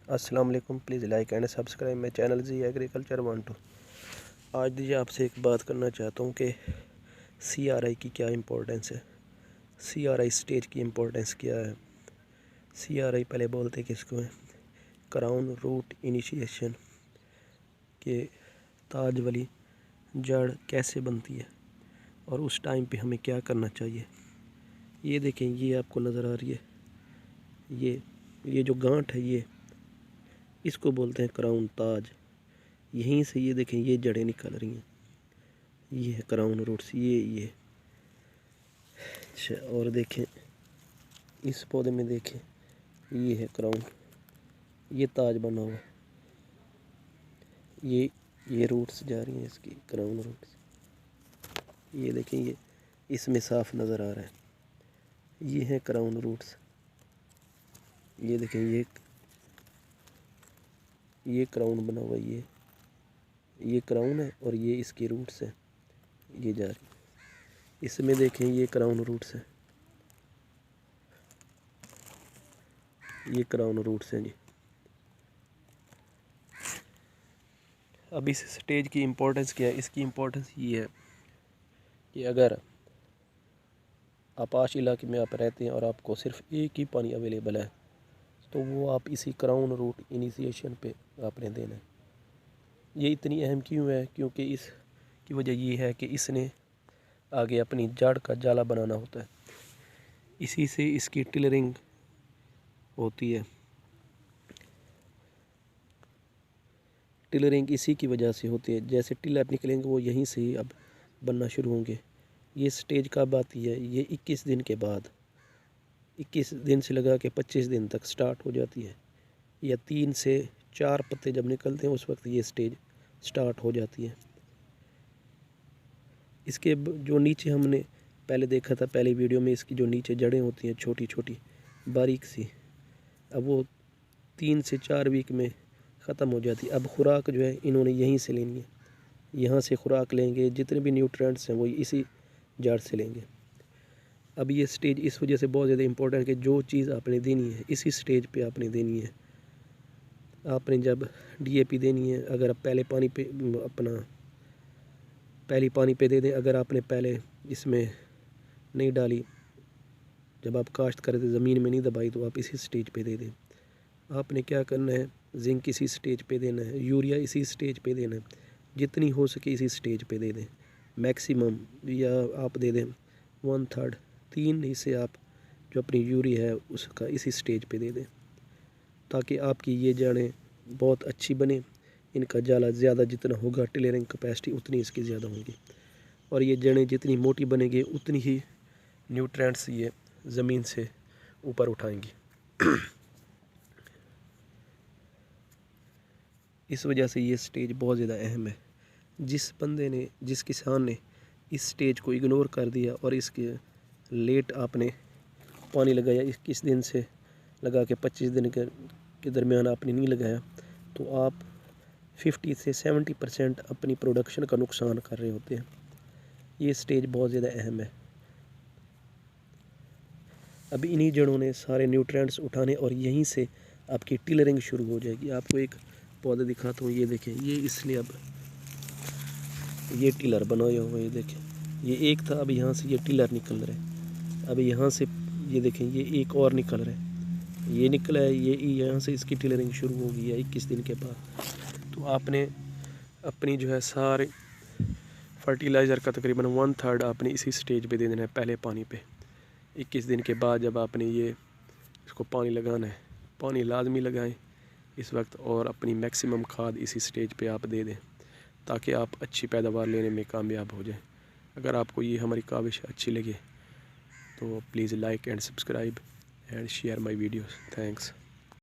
अस्सलाम वालेकुम। Please like and subscribe my channel G agriculture 1-2। आज दीजिए आपसे एक बात करना चाहता हूँ कि CRI की क्या इम्पोर्टेंस है, CRI स्टेज की इम्पोर्टेंस क्या है। CRI पहले बोलते किसको है, क्राउन रूट इनिशिएशन, के ताज वाली जड़ कैसे बनती है और उस टाइम पे हमें क्या करना चाहिए। ये देखें, ये आपको नज़र आ रही है, ये जो गांठ है, ये इसको बोलते हैं क्राउन ताज। यहीं से ये देखें, ये जड़ें निकल रही हैं, ये है क्राउन रूट्स, ये अच्छा। और देखें इस पौधे में, देखें ये है क्राउन, ये ताज बना हुआ, ये रूट्स जा रही हैं इसकी, क्राउन रूट्स। ये देखें, ये इसमें साफ नज़र आ रहा है, ये है क्राउन रूट्स। ये देखें, ये क्राउन बना हुआ, ये क्राउन है और ये इसकी रूट्स है, ये जा रही। इसमें देखें, ये क्राउन रूट्स है, ये क्राउन रूट्स हैं जी। अब इस स्टेज की इम्पोर्टेंस क्या है। इसकी इम्पोर्टेंस ये है कि अगर आपाश इलाके में आप रहते हैं और आपको सिर्फ एक ही पानी अवेलेबल है, तो वो आप इसी क्राउन रूट इनिशिएशन पे आपने देना है। ये इतनी अहम क्यों है, क्योंकि इसकी वजह ये है कि इसने आगे अपनी जड़ का जाला बनाना होता है, इसी से इसकी टिलरिंग होती है। टिलरिंग इसी की वजह से होती है, जैसे टिलर निकलेंगे वो यहीं से ही अब बनना शुरू होंगे। ये स्टेज कब आती है, ये 21 दिन के बाद, 21 दिन से लगा के 25 दिन तक स्टार्ट हो जाती है, या 3 से 4 पत्ते जब निकलते हैं उस वक्त ये स्टेज स्टार्ट हो जाती है। इसके जो नीचे हमने पहले देखा था, पहली वीडियो में, इसकी जो नीचे जड़ें होती हैं छोटी छोटी बारीक सी, अब वो 3 से 4 वीक में ख़त्म हो जाती है। अब खुराक जो है इन्होंने यहीं से लेनी है, यहाँ से खुराक लेंगे, जितने भी न्यूट्रिएंट्स हैं वो इसी जड़ से लेंगे। अब ये स्टेज इस वजह से बहुत ज़्यादा इम्पोर्टेंट है कि जो चीज़ आपने देनी है इसी स्टेज पे आपने देनी है। आपने जब DAP देनी है, अगर आप पहले पानी पे दे दें, अगर आपने पहले इसमें नहीं डाली, जब आप काश्त करें तो ज़मीन में नहीं दबाई, तो आप इसी स्टेज पे दे दें। आपने क्या करना है, जिंक इसी स्टेज पे देना है, यूरिया इसी स्टेज पे देना है, जितनी हो सके इसी स्टेज पे दे दें मैक्सिमम, या आप दे दें 1/3, 3 हिस्से आप जो अपनी यूरिया है उसका इसी स्टेज पे दे दें, ताकि आपकी ये जड़ें बहुत अच्छी बने, इनका जाला ज़्यादा जितना होगा, टिलरिंग कैपेसिटी उतनी इसकी ज़्यादा होगी, और ये जड़ें जितनी मोटी बनेंगी उतनी ही न्यूट्रिएंट्स ये ज़मीन से ऊपर उठाएंगी। इस वजह से ये स्टेज बहुत ज़्यादा अहम है। जिस किसान ने इस स्टेज को इग्नोर कर दिया और इसके लेट आपने पानी लगाया, 21 दिन से लगा के 25 दिन के दरमियान आपने नहीं लगाया, तो आप 50 से 70% अपनी प्रोडक्शन का नुकसान कर रहे होते हैं। ये स्टेज बहुत ज़्यादा अहम है। अब इन्हीं जड़ों ने सारे न्यूट्रिएंट्स उठाने और यहीं से आपकी टिलरिंग शुरू हो जाएगी। आपको एक पौधा दिखाता हूँ, ये देखें, ये इसने अब ये टिलर बनाया हुआ है, ये देखें, ये एक था, अब यहाँ से ये टिलर निकल रहा है, अब यहाँ से ये देखें, ये एक और निकल रहा है, ये निकला है, ये यहाँ से इसकी टिलरिंग शुरू हो गई है 21 दिन के बाद। तो आपने अपनी जो है सारे फर्टिलाइज़र का तकरीबन 1/3 आपने इसी स्टेज पे दे देना है, पहले पानी पे। 21 दिन के बाद जब आपने ये इसको पानी लगाना है, पानी लाजमी लगाएं इस वक्त, और अपनी मैक्सिमम खाद इसी स्टेज पे आप दे दें, ताकि आप अच्छी पैदावार लेने में कामयाब हो जाएं। अगर आपको ये हमारी काविश अच्छी लगे तो please like and subscribe and share my videos. Thanks.